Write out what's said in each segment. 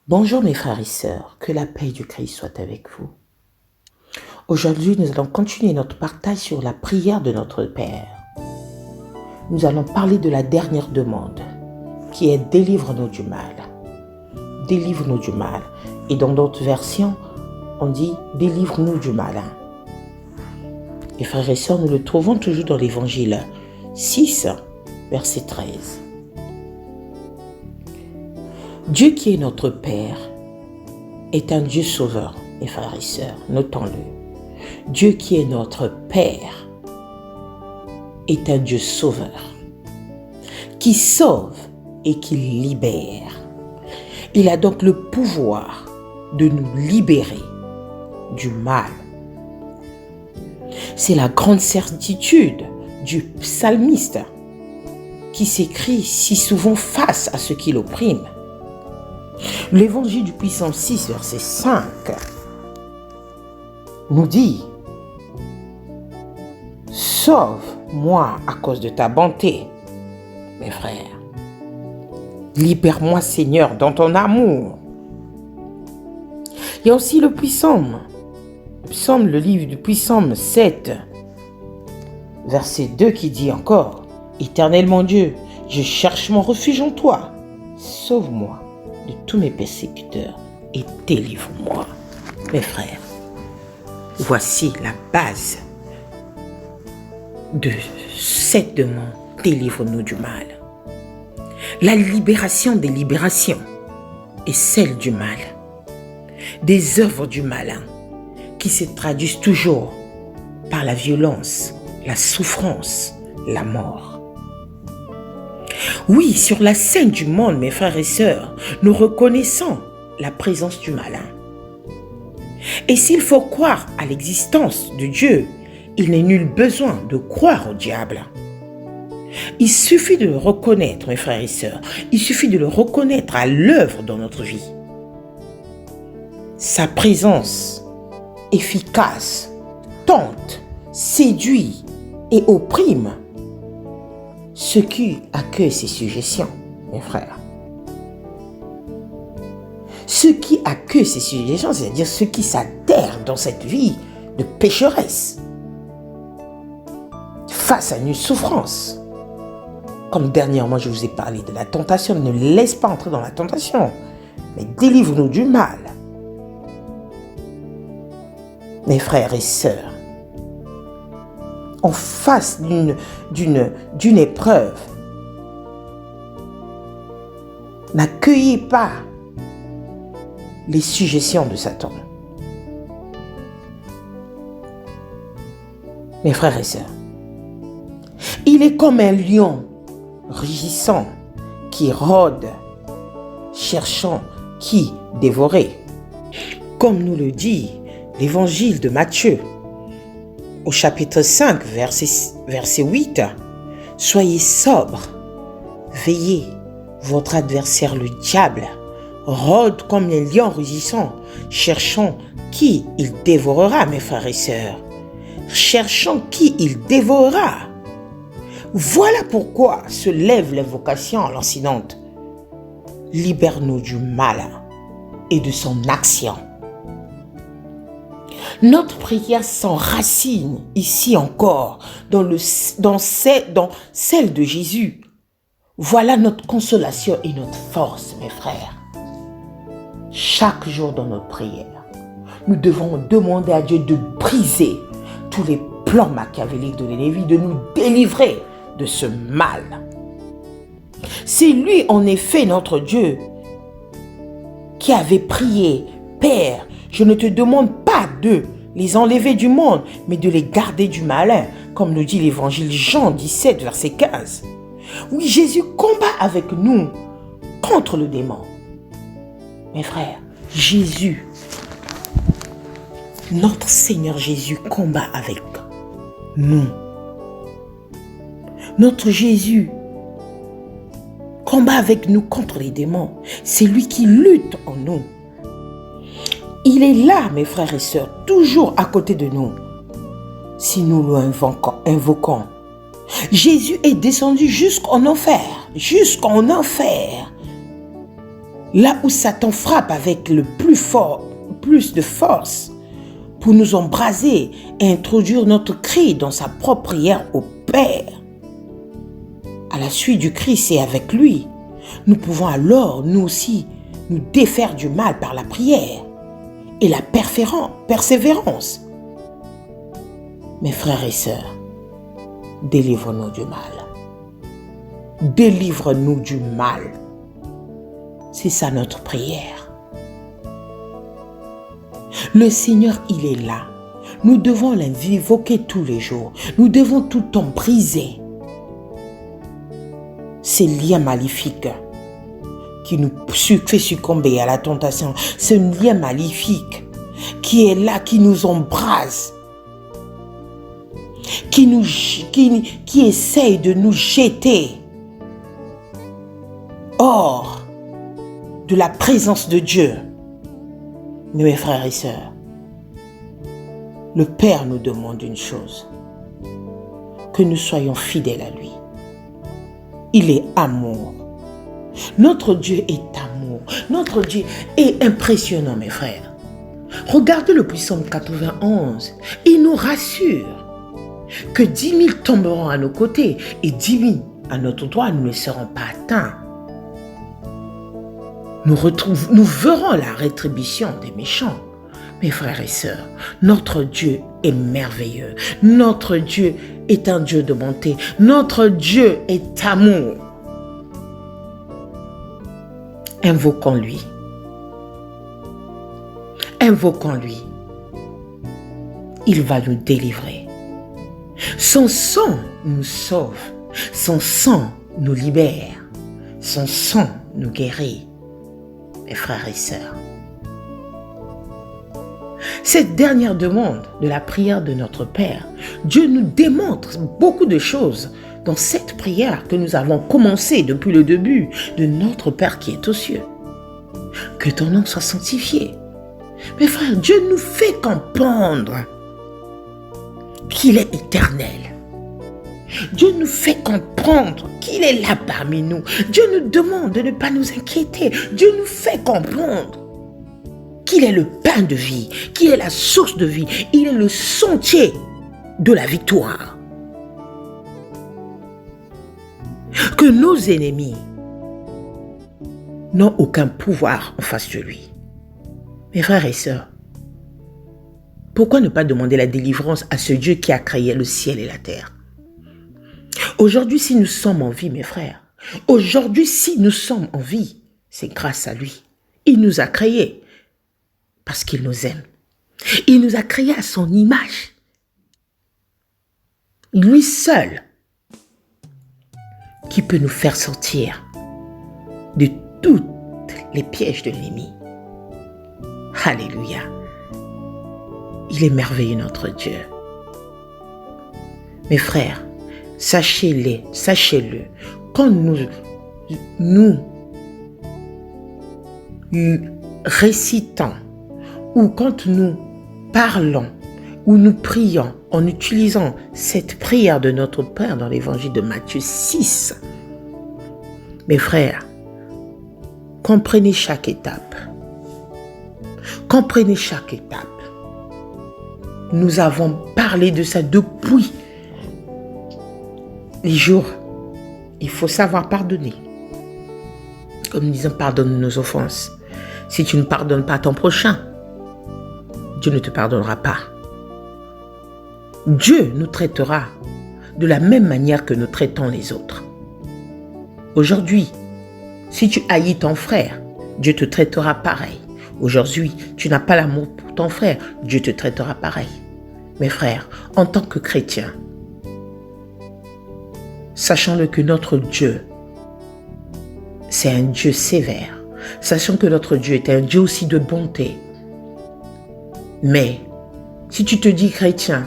Bonjour mes frères et sœurs, que la paix du Christ soit avec vous. Aujourd'hui, nous allons continuer notre partage sur la prière de notre Père. Nous allons parler de la dernière demande, qui est « Délivre-nous du mal ». Délivre-nous du mal. Et dans d'autres versions, on dit « Délivre-nous du malin ». Et frères et sœurs, nous le trouvons toujours dans l'Évangile 6, verset 13. Dieu qui est notre Père est un Dieu sauveur, mes frères et sœurs, notons-le. Dieu qui est notre Père est un Dieu sauveur, qui sauve et qui libère. Il a donc le pouvoir de nous libérer du mal. C'est la grande certitude du psalmiste qui s'écrie si souvent face à ce qui l'opprime. L'évangile du Psalme 6, verset 5 nous dit « Sauve-moi à cause de ta bonté, mes frères. Libère-moi, Seigneur, dans ton amour. » Il y a aussi le livre du Psalme 7, verset 2 qui dit encore « Éternel mon Dieu, je cherche mon refuge en toi. Sauve-moi de tous mes persécuteurs et délivre-moi. » Mes frères, voici la base de cette demande. Délivre-nous du mal. La libération des libérations est celle du mal, des œuvres du malin qui se traduisent toujours par la violence, la souffrance, la mort. Oui, sur la scène du monde, mes frères et sœurs, nous reconnaissons la présence du malin. Et s'il faut croire à l'existence de Dieu, il n'est nul besoin de croire au diable. Il suffit de le reconnaître, mes frères et sœurs. Il suffit de le reconnaître à l'œuvre dans notre vie. Sa présence efficace tente, séduit et opprime ceux qui accueillent ses suggestions, mes frères. Ceux qui accueillent ces suggestions, c'est-à-dire ceux qui s'adhèrent dans cette vie de pécheresse face à une souffrance. Comme dernièrement, je vous ai parlé de la tentation, ne laisse pas entrer dans la tentation, mais délivre-nous du mal. Mes frères et sœurs, en face d'une épreuve, n'accueillez pas les suggestions de Satan. Mes frères et sœurs, il est comme un lion rugissant qui rôde, cherchant qui dévorer. Comme nous le dit l'évangile de Matthieu, au chapitre 5, verset 8, « Soyez sobres, veillez, votre adversaire le diable rôde comme un lion rugissant, cherchant qui il dévorera, mes frères et sœurs. Cherchant qui il dévorera. » Voilà pourquoi se lève l'invocation lancinante. Libère-nous du mal et de son action. Notre prière s'enracine ici encore dans celle de Jésus. Voilà notre consolation et notre force, mes frères. Chaque jour dans notre prière, nous devons demander à Dieu de briser tous les plans machiavéliques de l'ennemi, de nous délivrer de ce mal. C'est lui, en effet, notre Dieu, qui avait prié, « Père, je ne te demande pas de les enlever du monde, mais de les garder du malin, comme nous dit l'évangile Jean 17, verset 15. Oui, Jésus combat avec nous contre le démon. Mes frères, Jésus, notre Seigneur Jésus combat avec nous. Notre Jésus combat avec nous contre les démons. C'est lui qui lutte en nous. Il est là, mes frères et sœurs, toujours à côté de nous, si nous l'invoquons. Jésus est descendu jusqu'en enfer, Là où Satan frappe avec le plus de force pour nous embraser et introduire notre cri dans sa propre prière au Père. À la suite du Christ et avec lui, nous pouvons alors, nous aussi, nous défaire du mal par la prière et la persévérance. Mes frères et sœurs, délivre-nous du mal. Délivre-nous du mal. C'est ça notre prière. Le Seigneur, il est là. Nous devons l'invoquer tous les jours. Nous devons tout le temps briser ces liens maléfiques qui nous fait succomber à la tentation. Ce lien maléfique qui est là, qui nous embrase, qui essaye de nous jeter hors de la présence de Dieu. Mes frères et sœurs, le Père nous demande une chose, que nous soyons fidèles à lui. Il est amour. Notre Dieu est amour. Notre Dieu est impressionnant, mes frères. Regardez le Psaume 91. Il nous rassure que 10 000 tomberont à nos côtés et 10 000 à notre droite, nous ne serons pas atteints. Nous verrons la rétribution des méchants. Mes frères et sœurs, notre Dieu est merveilleux. Notre Dieu est un Dieu de bonté. Notre Dieu est amour. Invoquons-lui. Invoquons-lui. Il va nous délivrer. Son sang nous sauve. Son sang nous libère. Son sang nous guérit. Mes frères et sœurs, cette dernière demande de la prière de notre Père, Dieu nous démontre beaucoup de choses dans cette prière que nous avons commencée depuis le début de notre Père qui est aux cieux. Que ton nom soit sanctifié. Mes frères, Dieu nous fait comprendre qu'il est éternel. Dieu nous fait comprendre qu'il est là parmi nous. Dieu nous demande de ne pas nous inquiéter. Dieu nous fait comprendre qu'il est le pain de vie, qu'il est la source de vie. Il est le sentier de la victoire. Que nos ennemis n'ont aucun pouvoir en face de lui. Mes frères et sœurs, pourquoi ne pas demander la délivrance à ce Dieu qui a créé le ciel et la terre? Aujourd'hui, si nous sommes en vie, mes frères, aujourd'hui, si nous sommes en vie, c'est grâce à lui. Il nous a créés parce qu'il nous aime. Il nous a créés à son image. Lui seul qui peut nous faire sortir de tous les pièges de l'ennemi. Alléluia. Il est merveilleux, notre Dieu. Mes frères, sachez-le, quand nous récitons ou quand nous parlons ou nous prions en utilisant cette prière de notre Père dans l'évangile de Matthieu 6, mes frères, comprenez chaque étape. Comprenez chaque étape. Nous avons parlé de ça depuis les jours. Il faut savoir pardonner. Comme nous disons, pardonne nos offenses. Si tu ne pardonnes pas à ton prochain, Dieu ne te pardonnera pas. Dieu nous traitera de la même manière que nous traitons les autres. Aujourd'hui, si tu haïs ton frère, Dieu te traitera pareil. Aujourd'hui, tu n'as pas l'amour pour ton frère, Dieu te traitera pareil. Mes frères, en tant que chrétiens, sachant-le que notre Dieu, c'est un Dieu sévère. Sachant que notre Dieu est un Dieu aussi de bonté. Mais, si tu te dis chrétien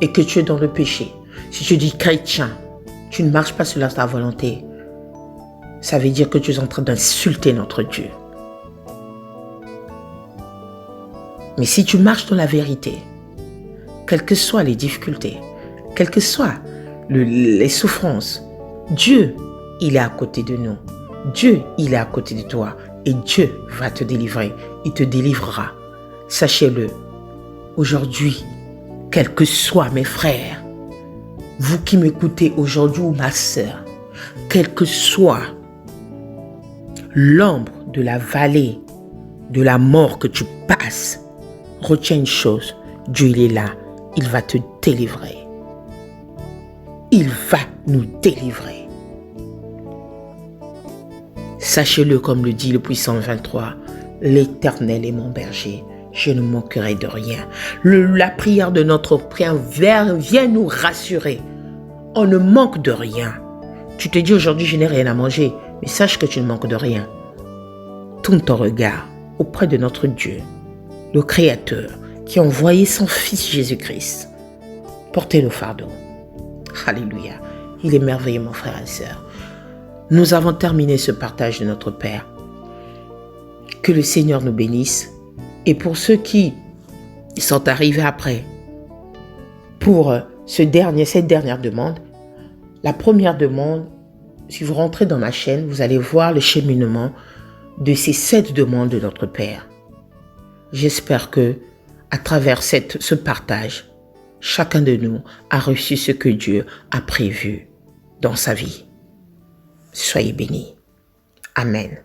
et que tu es dans le péché, si tu dis chrétien, tu ne marches pas selon ta volonté, ça veut dire que tu es en train d'insulter notre Dieu. Mais si tu marches dans la vérité, quelles que soient les difficultés, quelles que soient les souffrances, Dieu, il est à côté de nous. Dieu, il est à côté de toi. et Dieu va te délivrer. Il te délivrera. Sachez-le, aujourd'hui, quels que soient mes frères, vous qui m'écoutez aujourd'hui ou ma sœur, quel que soit l'ombre de la vallée de la mort que tu passes, retiens une chose, Dieu il est là, il va te délivrer. Il va nous délivrer. Sachez-le comme le dit le puissant 23, l'Éternel est mon berger, je ne manquerai de rien. La prière de notre Père vient nous rassurer. On ne manque de rien. Tu te dis aujourd'hui je n'ai rien à manger, mais sache que tu ne manques de rien. Tourne ton regard auprès de notre Dieu, le Créateur, qui a envoyé son Fils Jésus-Christ. Portez le fardeau. Alléluia. Il est merveilleux, mon frère et sœur. Nous avons terminé ce partage de notre Père. Que le Seigneur nous bénisse. Et pour ceux qui sont arrivés après, pour cette dernière demande, la première demande, si vous rentrez dans ma chaîne, vous allez voir le cheminement de ces 7 demandes de notre Père. J'espère que, à travers ce partage, chacun de nous a reçu ce que Dieu a prévu dans sa vie. Soyez bénis. Amen.